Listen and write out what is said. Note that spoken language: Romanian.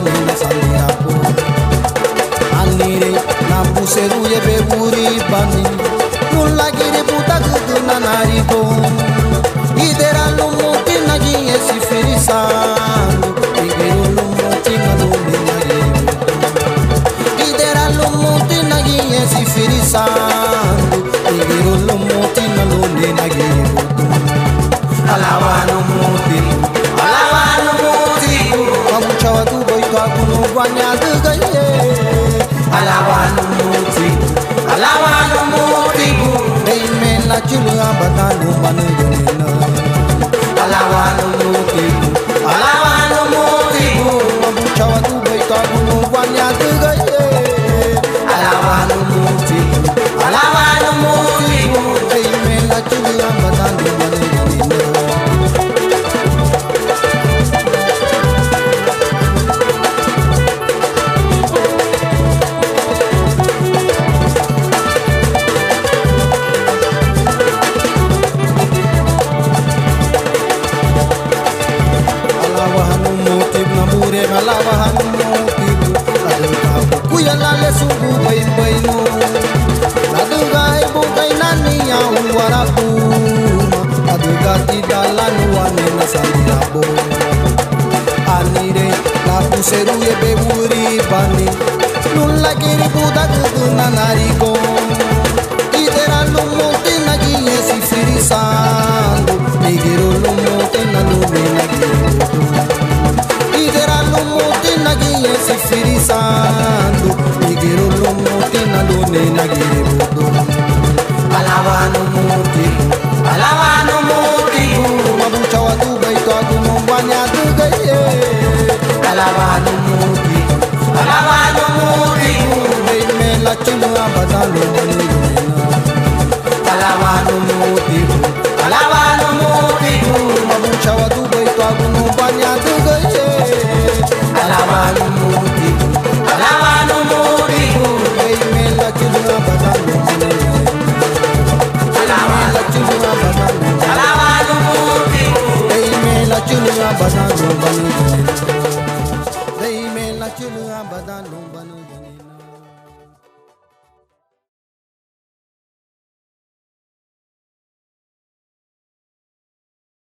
nina sandira po anire na puseru ye be buri bani nulla gire puta gudu na nari ko idera lumuti nagi esi firisandu igero lumuti nalumi nagi idera lumuti nagi esi firisandu igero lumuti nalumi nagi alawanu muti mabuchawa tu boito akunu gwanya dugaye alawanu muti Amen la chulu abadanu manu yonena alawanu muti mabuchawa tu boito akunu gwanya dugaye alawanu muti Amen la chulu abadanu manu yonena alawahan motibu aduga kuyalale subu bain bainu aduga ibu kainani ya warabu aduga tidalan wanena sandirabu anire la puseru ye beburi bani nulla kiri budak dunanariko idera lumuti nagi esi firisandu nigiro lumuti nalumi nagiru idera lumuti nagi esi firisandu nigiro lumuti nalumi nagiru alawanu muti mabuchawa tu baito akunu gwanya dugaye alawanu muti Amen la chulu abadanu manu yonena alawanu muti mabuchawa tu baito akunu gwanya dugaye alawanu muti Amen la chulu abadanu manu yonena la chulu abadanu Amen la chulu abadanu manu yonena la chulu abadanu manu yonena